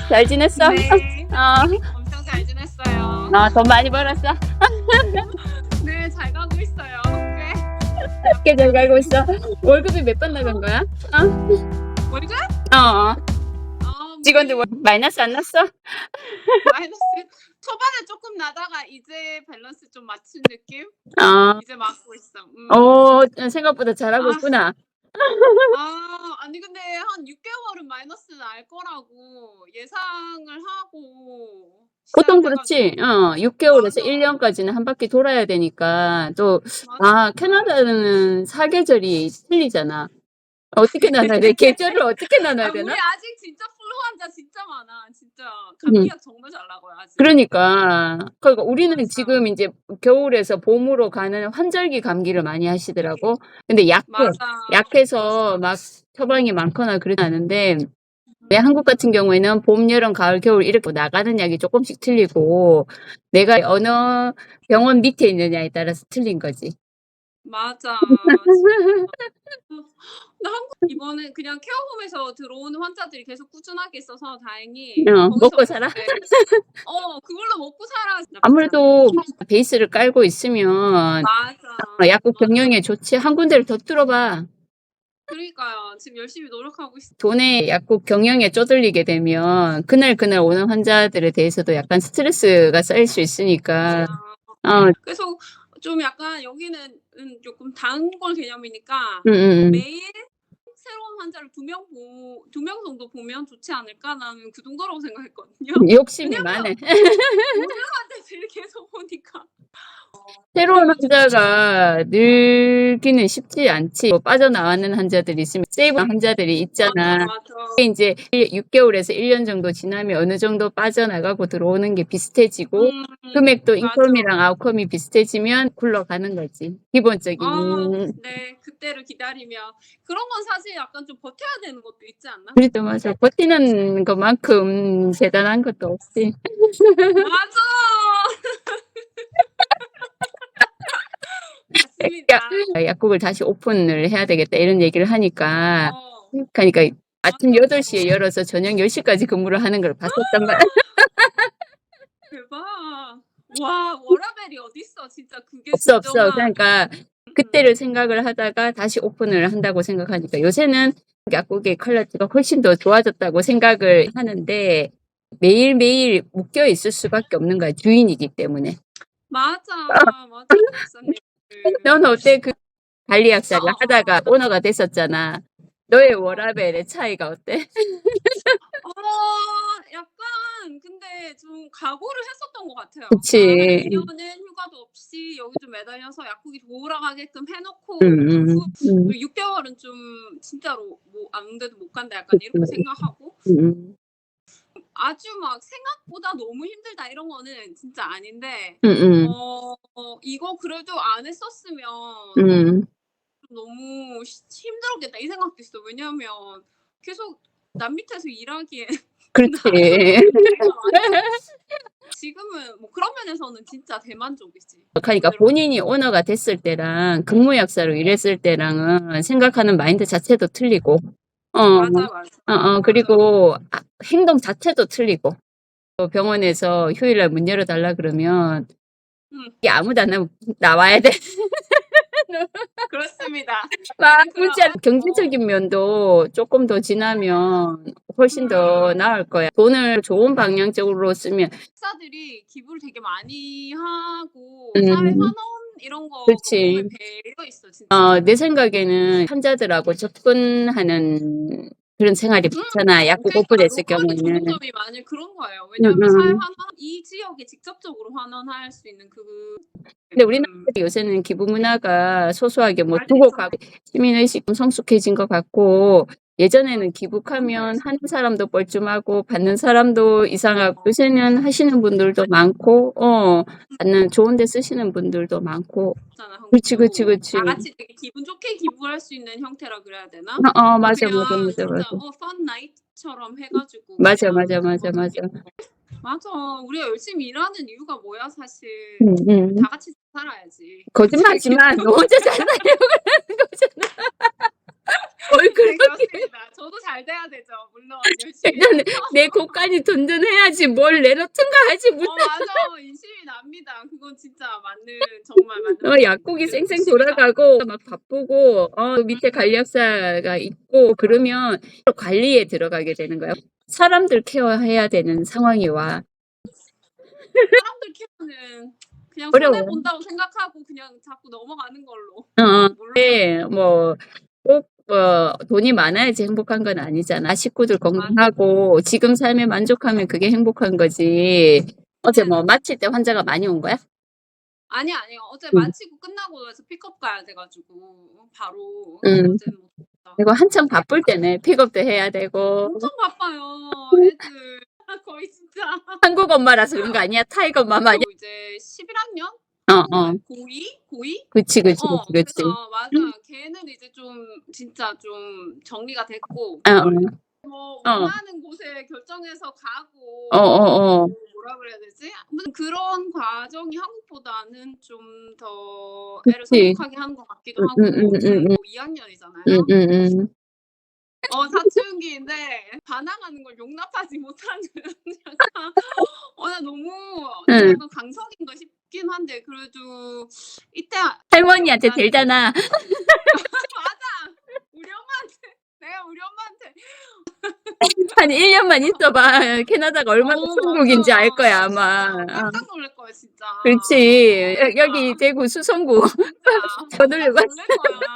잘 지냈어? 네. 어, 엄청 잘 지냈어요. 돈 많이 벌었어? 네, 잘 가고 있어요. 꽤 꽤 잘 나쁘지 갈고 않게. 있어. 월급이 몇 번 나간 거야? 월급? 어, 직원들 우리 마이너스 안 났어? 마이너스 초반에 조금 나다가 이제 밸런스 좀 맞춘 느낌? 어, 이제 맞고 있어. 생각보다 잘하고 아, 있구나. 아니 근데 한 6개월은 마이너스 날 거라고 예상을 하고 보통 시작해 그렇지. 가지고 6개월에서 맞아. 1년까지는 한 바퀴 돌아야 되니까 또, 맞아. 캐나다는 사계절이 틀리잖아. 어떻게 나눠야 돼? 계절을 어떻게 나눠야 우리 되나? 아직 진짜 플루 환자 진짜 많아. 진짜 음. 감기약 정말 잘 나가요, 아직. 그러니까 우리는 맞아. 지금 이제 겨울에서 봄으로 가는 환절기 감기를 많이 하시더라고. 근데 맞아. 약해서 막 처방이 많거나 그러지 않은데, 왜 한국 음. 같은 경우에는 봄, 여름, 가을, 겨울 이렇게 나가는 약이 조금씩 틀리고, 내가 어느 병원 밑에 있느냐에 따라서 틀린 거지. 맞아. 진짜. 나 한국 이번에 그냥 케어홈에서 들어오는 환자들이 계속 꾸준하게 있어서 다행히 거기서 먹고 살아? 이제 그걸로 먹고 살아. 나쁘지 않아. 아무래도 베이스를 깔고 있으면 맞아. 약국 맞아. 경영에 좋지. 한 군데를 더 뚫어봐. 그러니까요. 지금 열심히 노력하고 있어. 돈에 약국 경영에 쪼들리게 되면 그날 오는 환자들에 대해서도 약간 스트레스가 쌓일 수 있으니까. 맞아. 어, 그래서 좀 약간 여기는 조금 단골 개념이니까 음. 매일 새로운 환자를 2명 정도 보면 좋지 않을까? 나는 그 정도라고 생각했거든요. 욕심이 왜냐면 많아. 모든 환자들을 계속 보니까. 새로운 그리고 좀 환자가 늘기는 쉽지 않지. 뭐 빠져나가는 환자들이 있으면 세이브 환자들이 맞아, 있잖아. 맞아. 이제 6개월에서 1년 정도 지나면 어느 정도 빠져나가고 들어오는 게 비슷해지고, 금액도 맞아. 인컴이랑 아웃컴이 비슷해지면 굴러가는 거지. 기본적인. 네. 그때를 기다리며 그런 건 사실 약간 좀 버텨야 되는 것도 있지 않나? 그래도 맞아. 버티는 것만큼 대단한 것도 없지. 맞아. 맞습니다. 약국을 다시 오픈을 해야 되겠다 이런 얘기를 하니까 어. 그러니까 아침 맞아. 8시에 열어서 저녁 10시까지 근무를 하는 걸 봤었단 말이야. 대박. 와, 워라벨이 어딨어. 진짜 그게 없어. 진정한. 그러니까 그때를 생각을 하다가 다시 오픈을 한다고 생각하니까 요새는 약국의 퀄리티가 훨씬 더 좋아졌다고 생각을 하는데 매일매일 묶여 있을 수밖에 없는 거야. 주인이기 때문에. 맞아. 맞아요, 박사님. 너는 어때? 그 관리학사를 어. 하다가 오너가 됐었잖아. 너의 어. 워라밸의 차이가 어때? 약간 근데 좀 각오를 했었던 것 같아요. 한 그치. 2 년은 휴가도 없이 여기 좀 매달려서 약국이 돌아가게끔 해 놓고 좀 음. 6 개월은 좀 진짜로 뭐 아무 데도 못 간다 약간 그치. 이렇게 생각하고 음. 아주 막 생각보다 너무 힘들다 이런 거는 진짜 아닌데 음음. 이거 그래도 안 했었으면 음. 너무 힘들었겠다 이 생각도 있어. 왜냐하면 계속 남 밑에서 일하기에 나도 그렇지. 고생을 많이 했 지금은 뭐 그런 면에서는 진짜 대만족이지. 그러니까 그대로 가. 본인이 오너가 됐을 때랑 근무약사로 일했을 때랑은 생각하는 마인드 자체도 틀리고, 맞아, 맞아. 맞아. 그리고 행동 자체도 틀리고, 또 병원에서 휴일날 문 열어달라 그러면 음. 이게 아무도 안 하면 나와야 돼. 그렇습니다. 막 약간 그런 굳이 경제적인 면도 조금 더 지나면 훨씬 더 나을 거야. 돈을 좋은 방향적으로 쓰면, 학사들이 기부를 되게 많이 하고 사회 음, 환원 이런 거 몸에 그렇지. 배어 있어 진짜. 내 생각에는 환자들하고 접근하는 그런 생활이 많잖아. 약국 그러니까 오픈했을 로컬이 좋은 경우에는. 점이 많이 그런 거예요. 음, 왜냐하면 사회 음. 환원 이 지역에 직접적으로 환원할 수 있는 근데 우리나라도 요새는 기부 문화가 소소하게 뭐 잘 돼 두고 있잖아요. 가고 시민의식 좀 성숙해진 것 같고, 예전에는 기부하면 하는 사람도 뻘쭘하고 받는 사람도 이상하고, 요새는 하시는 분들도 많고, 받는 좋은 데 쓰시는 분들도 많고. 잖아 그렇지, 그렇지, 한국도 그렇지. 다 같이 되게 기분 좋게 기부할 수 있는 형태라 그래야 되나? 맞아, 그냥 맞아, 맞아, 진짜 맞아. 펀 나잇처럼 해 가지고 맞아, 그냥 맞아, 맞아, 그거 맞아. 맞아. 우리가 열심히 일하는 이유가 뭐야 사실. 음, 음. 다 같이 살아야지. 거짓말하지 마. 너 혼자 잘 살려고 하는 거잖아. 뭘 네 그렇게 그렇습니다. 저도 잘 돼야 되죠. 물론 열심히 일단은 해서. 내 곳까지 든든해야지 뭘 내놓든가 하지 무슨 맞아. 인심이 납니다. 그건 진짜 정말 맞는 말입니다. 약국이 그래서 쌩쌩 열심히 돌아가고 막 바쁘고 밑에 관리업사가 있고 그러면 관리에 들어가게 되는 거야. 사람들 케어해야 되는 상황이 와. 사람들 키우는 그냥 손해 어려워. 본다고 생각하고 그냥 자꾸 넘어가는 걸로. 물론 네, 뭐 꼭 돈이 많아야지 행복한 건 아니잖아. 식구들 맞아. 건강하고 지금 삶에 만족하면 그게 행복한 거지. 어제 네. 뭐 마칠 때 환자가 많이 온 거야? 아니요. 어제 응. 마치고 끝나고 나서 픽업 가야 돼 가지고 바로 응. 어제는 못 했다. 이거 한참 바쁠 때네. 픽업도 해야 되고. 엄청 바빠요. 애들 거의 진짜. 한국 엄마라서 그런 거 아니야? 타이 엄마 마냥. 이제 11학년? 고2? 그치. 그래서 맞아. 걔는 이제 좀 진짜 좀 정리가 됐고 뭐 원하는 곳에 결정해서 가고 뭐라 그래야 되지? 아무튼 그런 과정이 한국보다는 좀 더 애를 그치. 성숙하게 하는 것 같기도 하고 지금 2학년이잖아요. 사춘기인데 반항하는 걸 용납하지 못하는 약간 나 너무 약간 강성인 거 싶긴 한데 그래도 이때 할머니한테 들잖아. 맞아. 우리 엄마한테 한 1년만 있어봐. 캐나다가 얼마나 천국인지 알 거야, 아마. 깜짝 놀랄 거야, 진짜. 그렇지. 여기 대구 수성구. 진짜. 거들려 깜짝 놀랄 거야.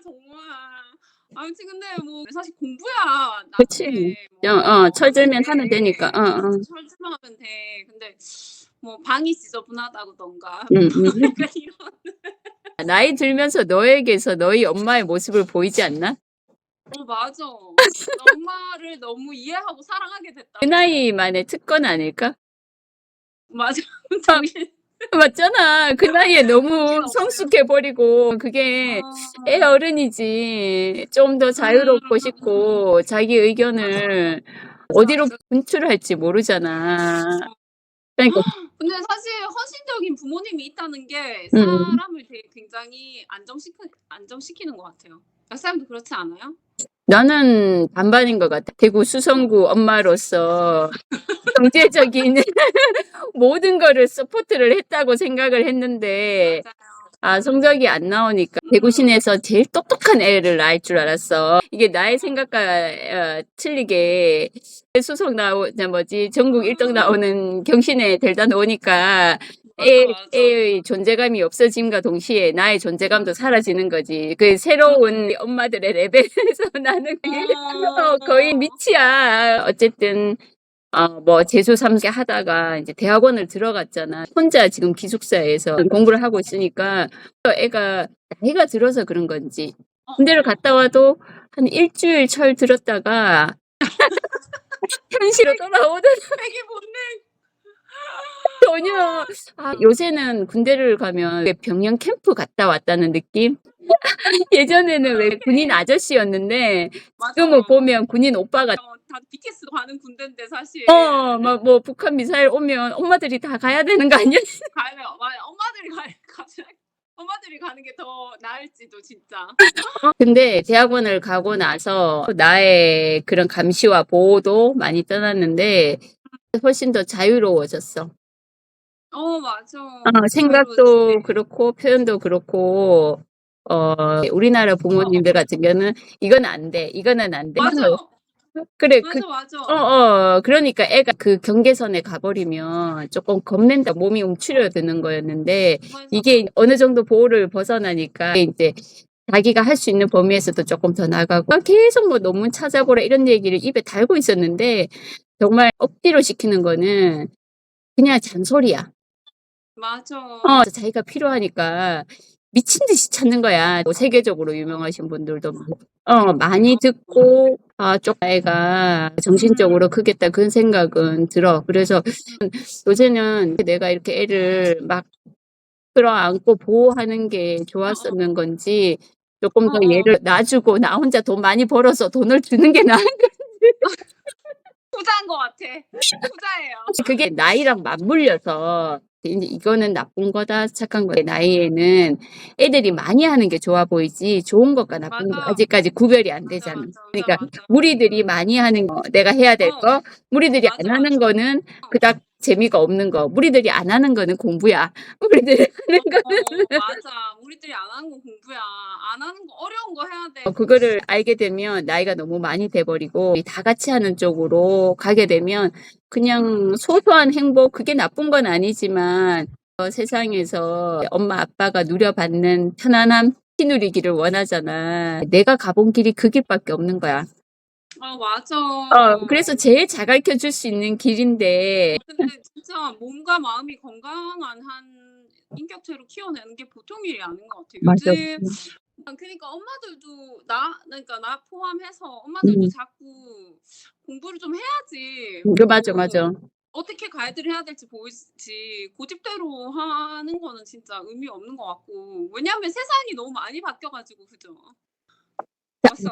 정말. 아무튼 근데 뭐 사실 공부야 그치. 나중에 철들면 하면 되니까. 철들면 하면 돼. 근데 뭐 방이 지저분하다던가 음. 약간 이런. 나이 들면서 너에게서 너희 엄마의 모습을 보이지 않나? 맞아. 엄마를 너무 이해하고 사랑하게 됐다. 그 나이만의 특권 아닐까? 맞아. 맞잖아. 그 나이에 너무 정신없어요. 성숙해버리고 그게 애 어른이지. 좀 더 자유롭고 싶고 자기 의견을 어디로 분출할지 모르잖아. 그러니까 근데 사실 헌신적인 부모님이 있다는 게 사람을 되게 굉장히 안정시키는 것 같아요. 약사님도 그렇지 않아요? 나는 반반인 것 같아. 대구 수성구 엄마로서 경제적인 모든 거를 서포트를 했다고 생각을 했는데 맞아요. 성적이 안 나오니까 대구 시내에서 제일 똑똑한 애를 낳을 줄 알았어. 이게 나의 생각과 틀리게 수석 전국 1등 나오는 경신에 데려다 놓으니까 맞아. 애의 존재감이 없어짐과 동시에 나의 존재감도 사라지는 거지. 그 새로운 엄마들의 레벨에서 나는 그게 거의 밑이야. 어쨌든 뭐 재수 3개 하다가 이제 대학원을 들어갔잖아. 혼자 지금 기숙사에서 공부를 하고 있으니까 애가 나이가 들어서 그런 건지 군대를 갔다 와도 한 일주일 철 들었다가 현실로 돌아오던 되게 본능. 전혀 요새는 군대를 가면 병영 캠프 갔다 왔다는 느낌? 예전에는 왜 군인 아저씨였는데 지금은 보면 군인 오빠가 다 BTS도 가는 군대인데 사실. 막 뭐 북한 미사일 오면 엄마들이 다 가야 되는 거 아니야? 가면 엄마들이 가는 게 더 나을지도 진짜. 근데 대학원을 가고 나서 나의 그런 감시와 보호도 많이 떠났는데 훨씬 더 자유로워졌어. 맞아. 생각도 그렇고 표현도 그렇고 우리나라 부모님들 같은 경우는 이건 안 돼, 이거는 안 돼. 맞아. 그래, 맞아. 그러니까 애가 그 경계선에 가버리면 조금 겁낸다, 몸이 움츠려드는 거였는데 이게 어느 정도 보호를 벗어나니까 이제 자기가 할 수 있는 범위에서도 조금 더 나가고 계속 뭐 논문 찾아보라 이런 얘기를 입에 달고 있었는데 정말 억지로 시키는 거는 그냥 잔소리야. 맞아. 자기가 필요하니까 미친 듯이 찾는 거야. 뭐 세계적으로 유명하신 분들도 많이 듣고 좀 애가 정신적으로 크겠다 그런 생각은 들어. 그래서 요새는 내가 이렇게 애를 막 끌어안고 보호하는 게 좋았었는 건지 조금 더 얘를 놔주고 나 혼자 돈 많이 벌어서 돈을 주는 게 나은 부자인 것 같아. 부자예요. 그게 나이랑 맞물려서 인제 '이거는 나쁜 거다. 착한 거다.' 나이에는 애들이 많이 하는 게 좋아 보이지 좋은 것과 나쁜 거 맞아. 아직까지 구별이 안 맞아, 되잖아. 맞아, 맞아, 그러니까 맞아. 무리들이 많이 하는 거 내가 해야 될 어. 거, 무리들이 맞아, 안 하는 맞아. 거는 그닥 재미가 없는 거, 무리들이 안 하는 거는 공부야. 무리들이 하는 거는 맞아. 우리들이 안 하는 건 공부야. 안 하는 거 어려운 거 해야 돼. 그거를 알게 되면 나이가 너무 많이 돼 버리고 다 같이 하는 쪽으로 가게 되면 그냥 소소한 행복 그게 나쁜 건 아니지만 세상에서 엄마 아빠가 누려받는 편안함 누리기를 원하잖아. 내가 가본 길이 그 길밖에 없는 거야. 맞아. 그래서 제일 잘 가르쳐 줄 수 있는 길인데 근데 진짜 몸과 마음이 건강한 한 인격체로 키워내는 게 보통 일이 아닌 것 같아. 맞아. 요즘 그니까 엄마들도 그러니까 나 포함해서 엄마들도 자꾸 공부를 좀 해야지 맞아, 맞아. 어떻게 가이드를 해야 될지 보이지 고집대로 하는 거는 진짜 의미 없는 것 같고 왜냐하면 세상이 너무 많이 바뀌어 가지고 그죠? 맞어.